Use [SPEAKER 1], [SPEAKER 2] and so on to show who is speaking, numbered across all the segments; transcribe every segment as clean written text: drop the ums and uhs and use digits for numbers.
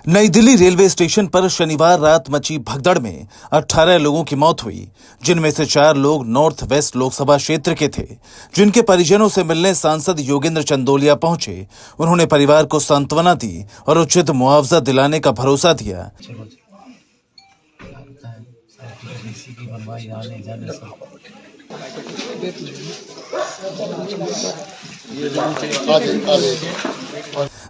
[SPEAKER 1] नई Delhi railway station पर शनिवार रात मची भगदड़ में 18 लोगों की मौत हुई, जिनमें से 4 लोग नॉर्थ वेस्ट लोकसभा क्षेत्र के थे। जिनके परिजनों से मिलने सांसद योगेंद्र चंदोलिया पहुंचे। उन्होंने परिवार को सांत्वना दी और उचित मुआवजा दिलाने का भरोसा दिया।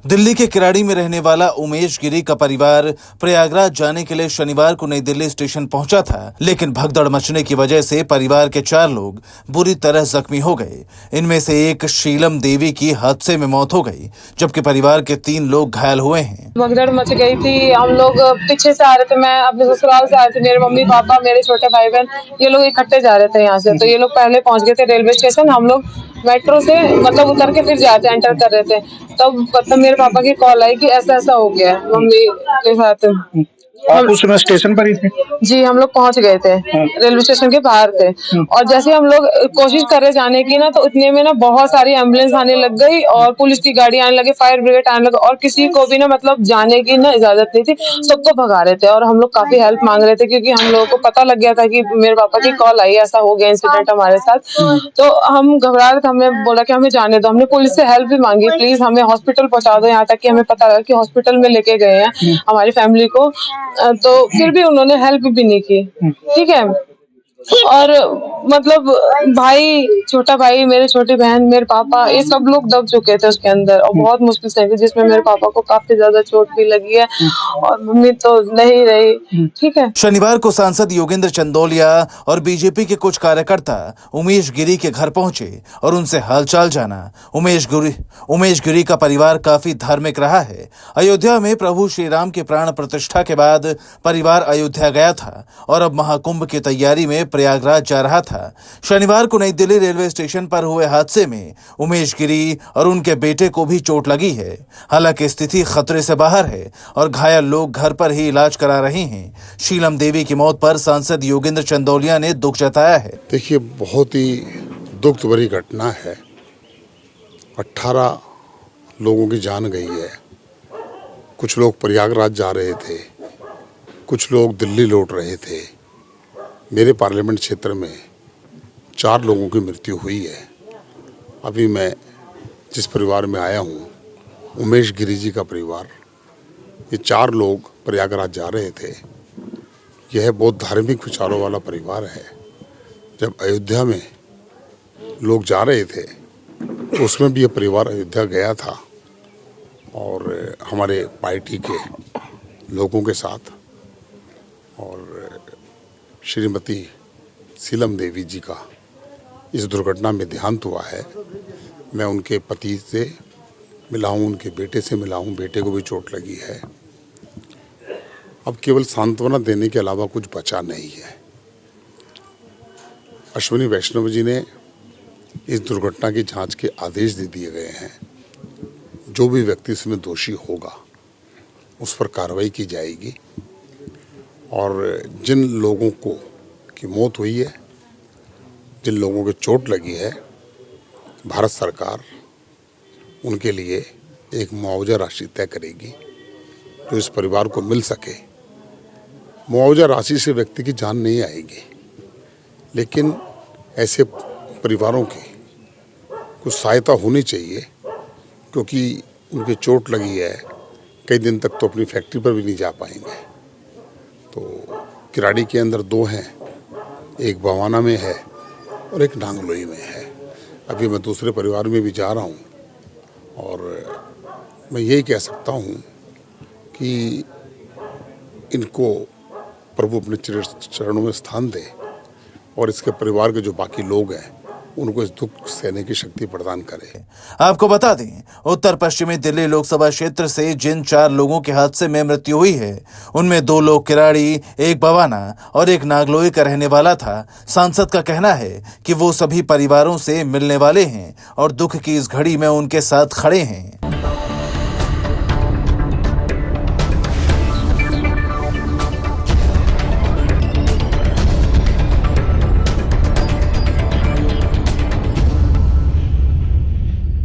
[SPEAKER 1] दिल्ली के किराड़ी में रहने वाला उमेश गिरी का परिवार प्रयागराज जाने के लिए शनिवार को नई दिल्ली स्टेशन पहुंचा था, लेकिन भगदड़ मचने की वजह से परिवार के 4 लोग बुरी तरह जख्मी हो गए। इनमें से एक शीलम देवी की हादसे में मौत हो गई, जबकि परिवार के 3 लोग घायल हुए हैं।
[SPEAKER 2] भगदड़ मच गई थी। हम लोग पीछे से आ रहे थे, मैं अपने ससुराल से आ रहे थे, मेरे मम्मी पापा मेरे छोटे भाई बहन ये लोग इकट्ठे जा रहे थे यहाँ से। तो ये लोग पहले पहुंच गए थे रेलवे स्टेशन। हम लोग मेट्रो से मतलब उतर के फिर जाते एंटर कर रहे थे, तब मतलब मेरे पापा की कॉल आई कि ऐसा ऐसा हो गया मम्मी के साथ।
[SPEAKER 3] आप उस समय स्टेशन पर ही थे?
[SPEAKER 2] जी, हम लोग पहुंच गए थे, रेलवे स्टेशन के बाहर थे। और जैसे हम लोग कोशिश कर रहे जाने की ना, तो उतने में ना बहुत सारी एम्बुलेंस आने लग गई और पुलिस की गाड़ी आने लगी, फायर ब्रिगेड आने लगा, और किसी को भी ना मतलब जाने की ना इजाजत नहीं थी। सबको भगा रहे थे और हम लोग काफी हेल्प मांग रहे थे, क्योंकि हम लोगों को पता लग गया था कि मेरे पापा की कॉल आई, ऐसा हो गया इंसिडेंट हमारे साथ। तो हम घबरा रहे थे, हमने बोला कि हमें जाने दो। हमने पुलिस से हेल्प भी मांगी, प्लीज हमें हॉस्पिटल पहुंचा दो। यहाँ तक कि हमें पता लगा कि हॉस्पिटल में लेके गए हैं हमारी फैमिली को, तो फिर भी उन्होंने हेल्प भी नहीं की। ठीक है, और मतलब भाई, छोटा भाई, मेरे छोटी बहन, मेरे पापा, ये सब लोग दब चुके थे उसके अंदर, और बहुत मुश्किल से, जिसमें मेरे पापा को काफी ज्यादा चोट भी लगी है और मम्मी तो नहीं रही। ठीक है।
[SPEAKER 1] शनिवार को सांसद योगेंद्र चंदोलिया और बीजेपी के कुछ कार्यकर्ता उमेश गिरी के घर पहुंचे और उनसे हालचाल जाना। उमेश गिरी का परिवार काफी धार्मिक रहा है। अयोध्या में प्रभु श्री राम के प्राण प्रतिष्ठा के बाद परिवार अयोध्या गया था और अब महाकुंभ की तैयारी में प्रयागराज जा रहा था। शनिवार को नई दिल्ली रेलवे स्टेशन पर हुए हादसे में उमेश गिरी और उनके बेटे को भी चोट लगी है। हालांकि स्थिति खतरे से बाहर है और घायल लोग घर पर ही इलाज करा रहे हैं। शीलम देवी की मौत पर सांसद योगेंद्र चंदोलिया ने दुख जताया है।
[SPEAKER 4] देखिए, बहुत ही दुख भरी घटना है। 18 लोगों की जान गई है। कुछ लोग प्रयागराज जा रहे थे, कुछ लोग दिल्ली लौट रहे थे। मेरे पार्लियामेंट क्षेत्र में 4 लोगों की मृत्यु हुई है। अभी मैं जिस परिवार में आया हूँ, उमेश गिरी जी का परिवार, ये 4 लोग प्रयागराज जा रहे थे। यह बहुत धार्मिक विचारों वाला परिवार है। जब अयोध्या में लोग जा रहे थे तो उसमें भी यह परिवार अयोध्या गया था और हमारे पार्टी के लोगों के साथ। और श्रीमती शीलम देवी जी का इस दुर्घटना में देहांत हुआ है। मैं उनके पति से मिला हूँ, उनके बेटे से मिला हूँ, बेटे को भी चोट लगी है। अब केवल सांत्वना देने के अलावा कुछ बचा नहीं है। अश्विनी वैष्णव जी ने इस दुर्घटना की जांच के आदेश दे दिए गए हैं। जो भी व्यक्ति इसमें दोषी होगा उस पर कार्रवाई की जाएगी। और जिन लोगों की मौत हुई है, जिन लोगों को चोट लगी है, भारत सरकार उनके लिए एक मुआवजा राशि तय करेगी जो इस परिवार को मिल सके। मुआवजा राशि से व्यक्ति की जान नहीं आएगी, लेकिन ऐसे परिवारों की कुछ सहायता होनी चाहिए, क्योंकि उनकी चोट लगी है। कई दिन तक तो अपनी फैक्ट्री पर भी नहीं जा पाएंगे। तो किराड़ी के अंदर 2 हैं, एक बवाना में है और एक नांगलोई में है। अभी मैं दूसरे परिवार में भी जा रहा हूँ और मैं यही कह सकता हूँ कि इनको प्रभु अपने चरणों में स्थान दे और इसके परिवार के जो बाकी लोग हैं उनको इस दुख सहने की शक्ति प्रदान करे।
[SPEAKER 1] आपको बता दें, उत्तर पश्चिमी दिल्ली लोकसभा क्षेत्र से जिन 4 लोगों के हादसे में मृत्यु हुई है, उनमें 2 लोग किराड़ी, एक बवाना और एक नागलोई का रहने वाला था। सांसद का कहना है कि वो सभी परिवारों से मिलने वाले हैं और दुख की इस घड़ी में उनके साथ खड़े हैं।